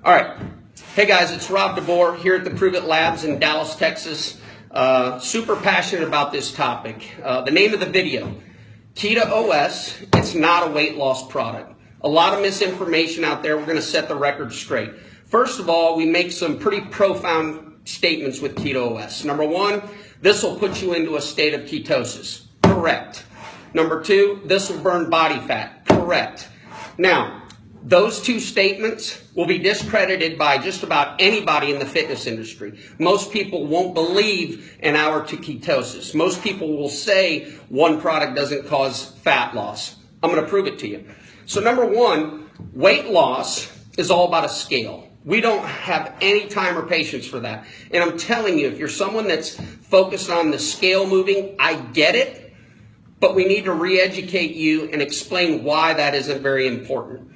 All right. Hey guys, it's Rob DeBoer here at the Prove It Labs in Dallas, Texas. Super passionate about this topic. The name of the video, Keto OS, it's not a weight loss product. A lot of misinformation out there. We're going to set the record straight. First of all, we make some pretty profound statements with Keto OS. Number one, this will put you into a state of ketosis. Correct. Number two, this will burn body fat. Correct. Now, those two statements will be discredited by just about anybody in the fitness industry. Most people won't believe an hour to ketosis. Most people will say one product doesn't cause fat loss. I'm going to prove it to you. So number one, weight loss is all about a scale. We don't have any time or patience for that. And I'm telling you, if you're someone that's focused on the scale moving, I get it, but we need to re-educate you and explain why that isn't very important.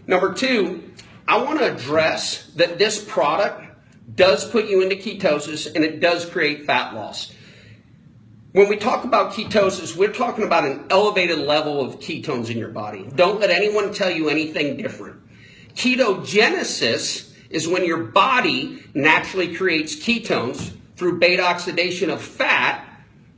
Number two, I want to address that this product does put you into ketosis and it does create fat loss. When we talk about ketosis, we're talking about an elevated level of ketones in your body. Don't let anyone tell you anything different. Ketogenesis is when your body naturally creates ketones through beta oxidation of fat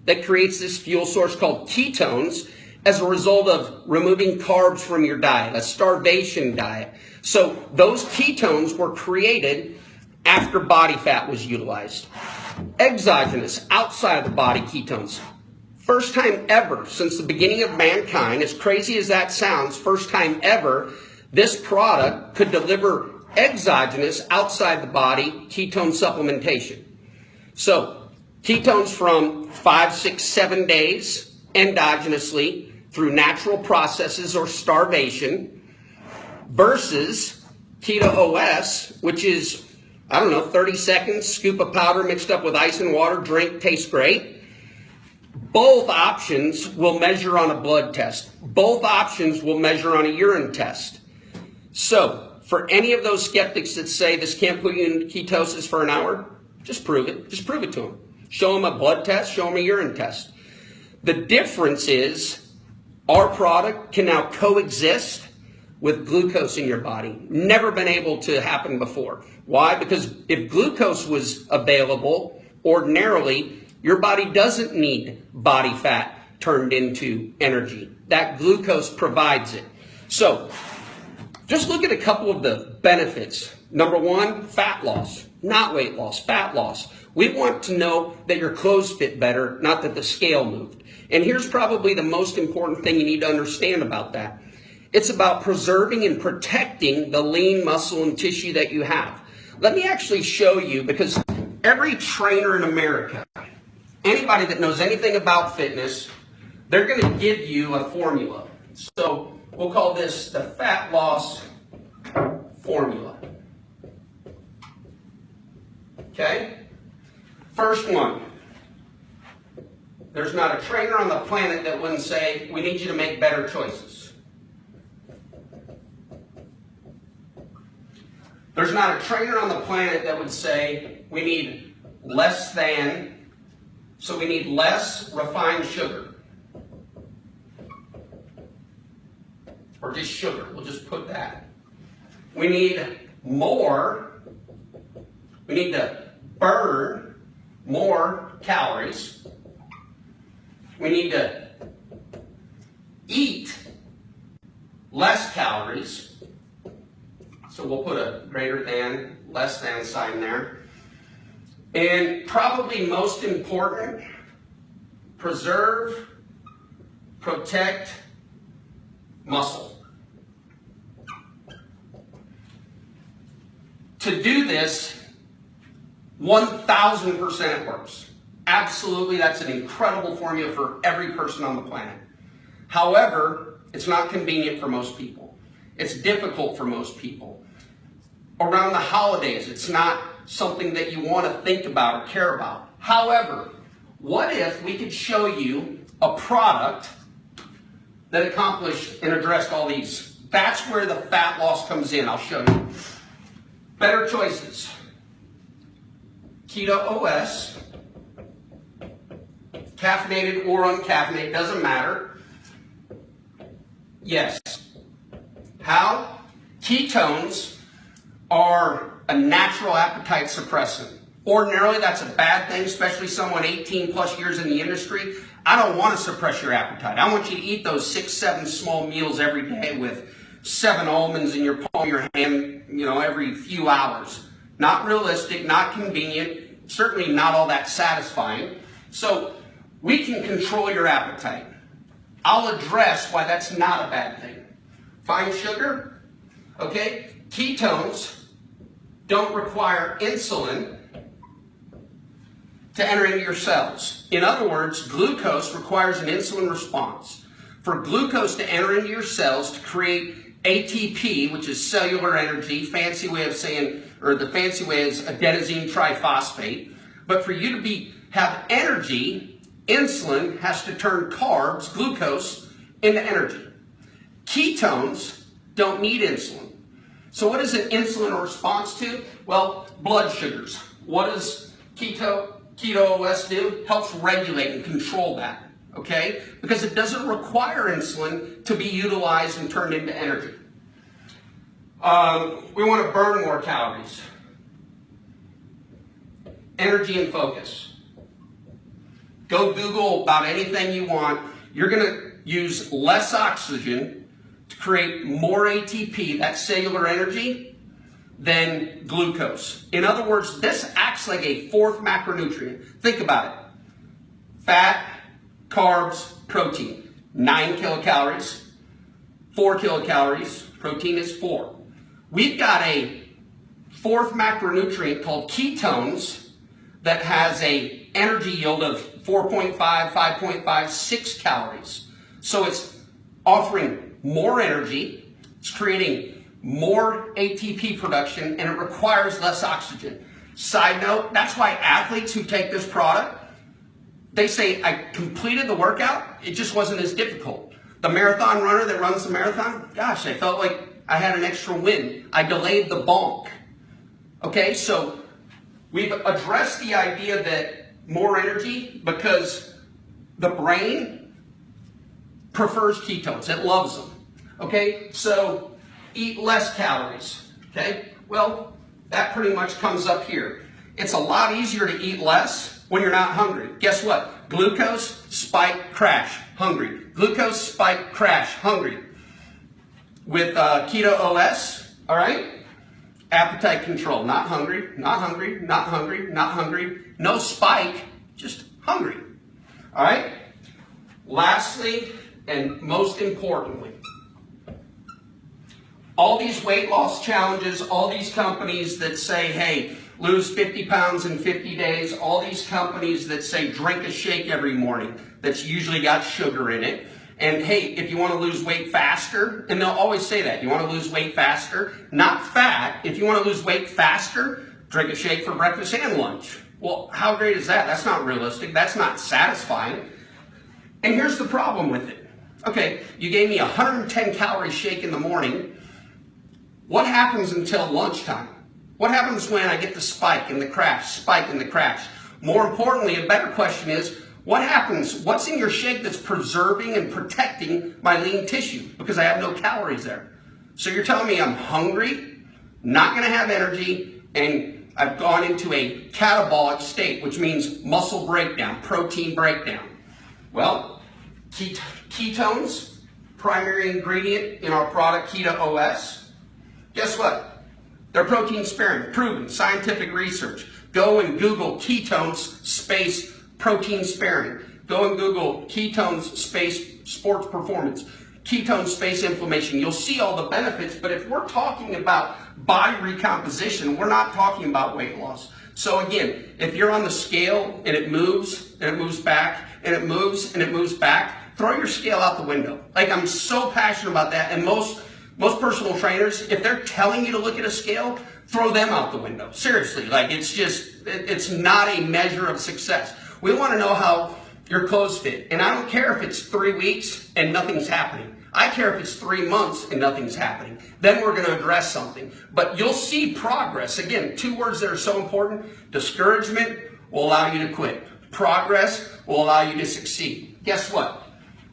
that creates this fuel source called ketones as a result of removing carbs from your diet, a starvation diet. So those ketones were created after body fat was utilized. Exogenous, outside of the body ketones. First time ever since the beginning of mankind, as crazy as that sounds, first time ever, this product could deliver exogenous, outside the body, ketone supplementation. So ketones from 5, 6, 7 days endogenously through natural processes or starvation versus Keto OS, which is, 30 seconds, scoop of powder mixed up with ice and water, drink, tastes great. Both options will measure on a blood test. Both options will measure on a urine test. So, for any of those skeptics that say this can't put you in ketosis for an hour, just prove it. Just prove it to them. Show them a blood test, show them a urine test. The difference is our product can now coexist with glucose in your body. Never been able to happen before. Why? Because if glucose was available, ordinarily, your body doesn't need body fat turned into energy. That glucose provides it. So, just look at a couple of the benefits. Number one, fat loss. Not weight loss, fat loss. We want to know that your clothes fit better, not that the scale moved. And here's probably the most important thing you need to understand about that. It's about preserving and protecting the lean muscle and tissue that you have. Let me actually show you, because every trainer in America, anybody that knows anything about fitness, they're going to give you a formula. So we'll call this the fat loss formula. Okay? First one. There's not a trainer on the planet that wouldn't say, we need you to make better choices. There's not a trainer on the planet that would say, we need less than, so we need less refined sugar. Or just sugar, we'll just put that. We need more, we need to burn more calories. We need to eat less calories. So we'll put a greater than, less than sign there. And probably most important, preserve, protect muscle. To do this, 1,000% it works. Absolutely, that's an incredible formula for every person on the planet. However, it's not convenient for most people. It's difficult for most people. Around the holidays, it's not something that you want to think about or care about. However, what if we could show you a product that accomplished and addressed all these? That's where the fat loss comes in. I'll show you. Better choices. Keto OS. Caffeinated or uncaffeinated, doesn't matter. Yes. How? Ketones are a natural appetite suppressant. Ordinarily, that's a bad thing, especially someone 18 plus years in the industry. I don't want to suppress your appetite. I want you to eat those 6, 7 small meals every day with 7 almonds in your palm of your hand, every few hours. Not realistic, not convenient, certainly not all that satisfying. So we can control your appetite. I'll address why that's not a bad thing. Fine sugar, okay? Ketones don't require insulin to enter into your cells. In other words, glucose requires an insulin response. For glucose to enter into your cells to create ATP, which is cellular energy, fancy way of saying, or the fancy way is adenosine triphosphate. But for you to have energy, insulin has to turn carbs, glucose, into energy. Ketones don't need insulin. So what is an insulin a response to? Well, blood sugars. What does Keto OS do? Helps regulate and control that, okay? Because it doesn't require insulin to be utilized and turned into energy. We want to burn more calories. Energy and focus. Go Google about anything you want. You're going to use less oxygen to create more ATP, that's cellular energy, than glucose. In other words, this acts like a fourth macronutrient. Think about it. Fat, carbs, protein. 9 kilocalories, 4 kilocalories. Protein is 4. We've got a fourth macronutrient called ketones that has a energy yield of 4.5, 5.5, 6 calories. So it's offering more energy, it's creating more ATP production, and it requires less oxygen. Side note, that's why athletes who take this product, they say, I completed the workout, it just wasn't as difficult. The marathon runner that runs the marathon, gosh, I felt like I had an extra win. I delayed the bonk. Okay, so we've addressed the idea that more energy because the brain prefers ketones. It loves them. Okay, so eat less calories. Okay, well, that pretty much comes up here. It's a lot easier to eat less when you're not hungry. Guess what? Glucose, spike, crash, hungry. Glucose, spike, crash, hungry. With Keto OS, all right? Appetite control, not hungry, not hungry, not hungry, not hungry. No spike, just hungry. All right? Lastly, and most importantly, all these weight loss challenges, all these companies that say, hey, lose 50 pounds in 50 days, all these companies that say drink a shake every morning that's usually got sugar in it. And hey, if you want to lose weight faster, and they'll always say that, you want to lose weight faster, not fat. If you want to lose weight faster, drink a shake for breakfast and lunch. Well, how great is that? That's not realistic. That's not satisfying. And here's the problem with it. Okay, you gave me a 110 calorie shake in the morning. What happens until lunchtime? What happens when I get the spike and the crash, spike and the crash? More importantly, a better question is, what happens? What's in your shake that's preserving and protecting my lean tissue? Because I have no calories there. So you're telling me I'm hungry, not going to have energy, and I've gone into a catabolic state, which means muscle breakdown, protein breakdown. Well, ketones, primary ingredient in our product Keto OS. Guess what? They're protein sparing, proven, scientific research. Go and Google ketones space protein sparing. Go and Google ketones space sports performance, ketone space inflammation. You'll see all the benefits, but if we're talking about body recomposition, we're not talking about weight loss. So again, if you're on the scale and it moves back and it moves and it moves back, throw your scale out the window. Like, I'm so passionate about that, and most personal trainers, if they're telling you to look at a scale, throw them out the window. Seriously, like, it's not a measure of success. We want to know how your clothes fit. And I don't care if it's 3 weeks and nothing's happening. I care if it's 3 months and nothing's happening. Then we're going to address something. But you'll see progress. Again, 2 words that are so important. Discouragement will allow you to quit. Progress will allow you to succeed. Guess what?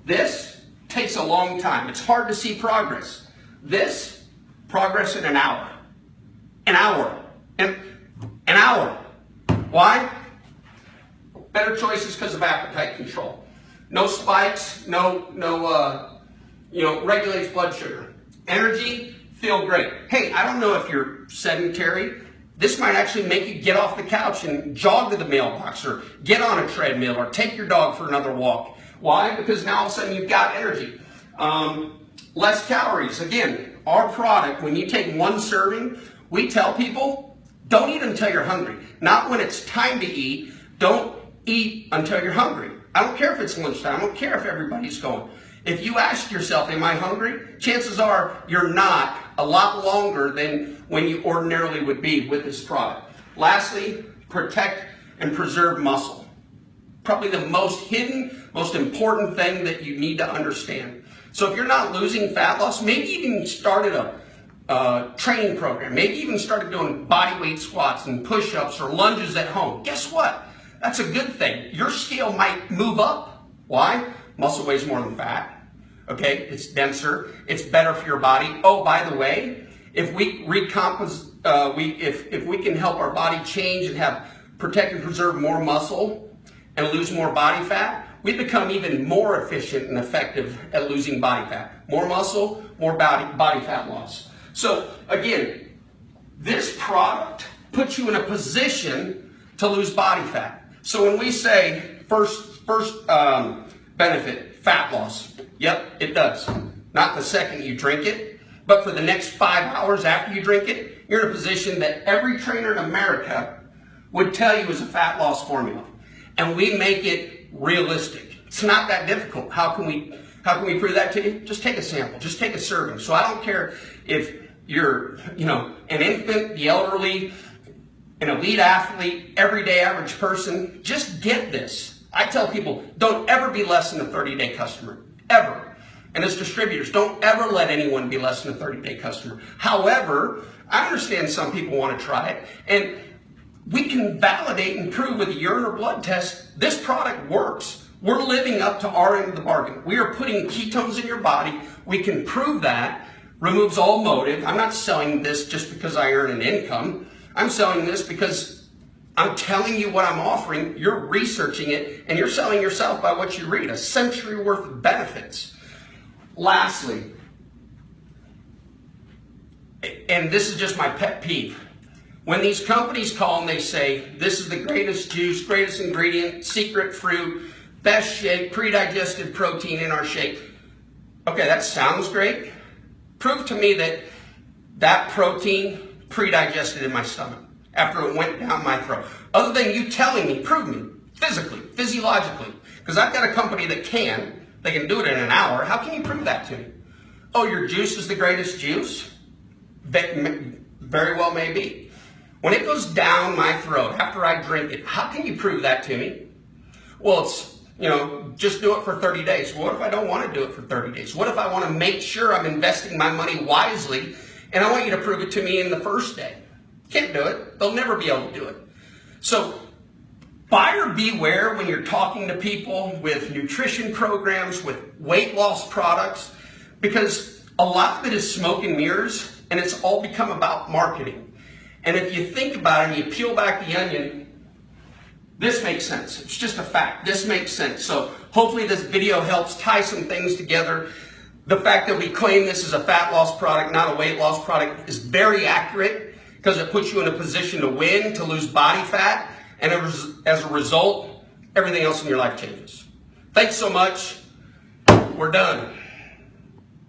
This takes a long time. It's hard to see progress. This, progress in an hour. An hour. An hour. Why? Better choices because of appetite control. No spikes, regulates blood sugar. Energy, feel great. Hey, I don't know if you're sedentary. This might actually make you get off the couch and jog to the mailbox or get on a treadmill or take your dog for another walk. Why? Because now all of a sudden you've got energy. Less calories. Again, our product, when you take one serving, we tell people, don't eat until you're hungry. Not when it's time to eat. Don't eat until you're hungry. I don't care if it's lunchtime. I don't care if everybody's going. If you ask yourself, am I hungry? Chances are you're not a lot longer than when you ordinarily would be with this product. Lastly, protect and preserve muscle. Probably the most hidden, most important thing that you need to understand. So if you're not losing fat loss, maybe even started a training program. Maybe even started doing body weight squats and push-ups or lunges at home. Guess what? That's a good thing. Your scale might move up. Why? Muscle weighs more than fat. Okay, it's denser. It's better for your body. Oh, by the way, if we if we can help our body change and have protect and preserve more muscle and lose more body fat, we become even more efficient and effective at losing body fat. More muscle, more body fat loss. So again, this product puts you in a position to lose body fat. So when we say first benefit, fat loss, yep, it does. Not the second you drink it, but for the next 5 hours after you drink it, you're in a position that every trainer in America would tell you is a fat loss formula. And we make it realistic. It's not that difficult. How can we prove that to you? Just take a sample. Just take a serving. So I don't care if you're, an infant, the elderly, an elite athlete, everyday average person, just get this. I tell people, don't ever be less than a 30-day customer, ever. And as distributors, don't ever let anyone be less than a 30-day customer. However, I understand some people want to try it, and we can validate and prove with a urine or blood test, this product works. We're living up to our end of the bargain. We are putting ketones in your body. We can prove that. Removes all motive. I'm not selling this just because I earn an income. I'm selling this because I'm telling you what I'm offering. You're researching it, and you're selling yourself by what you read. A century worth of benefits. Lastly, and this is just my pet peeve, when these companies call and they say, this is the greatest juice, greatest ingredient, secret fruit, best shake, pre-digested protein in our shake. Okay, that sounds great. Prove to me that that protein pre-digested in my stomach after it went down my throat. Other than you telling me, prove me, physically, physiologically. Because I've got a company that they can do it in an hour. How can you prove that to me? Oh, your juice is the greatest juice? Very well may be. When it goes down my throat after I drink it, how can you prove that to me? Well, it's, just do it for 30 days. What if I don't want to do it for 30 days? What if I want to make sure I'm investing my money wisely and I want you to prove it to me in the first day? Can't do it. They'll never be able to do it. So buyer beware when you're talking to people with nutrition programs, with weight loss products, because a lot of it is smoke and mirrors, and it's all become about marketing. And if you think about it and you peel back the onion, this makes sense. It's just a fact. This makes sense. So hopefully this video helps tie some things together. The fact that we claim this is a fat loss product, not a weight loss product, is very accurate because it puts you in a position to win, to lose body fat, and as a result, everything else in your life changes. Thanks so much. We're done.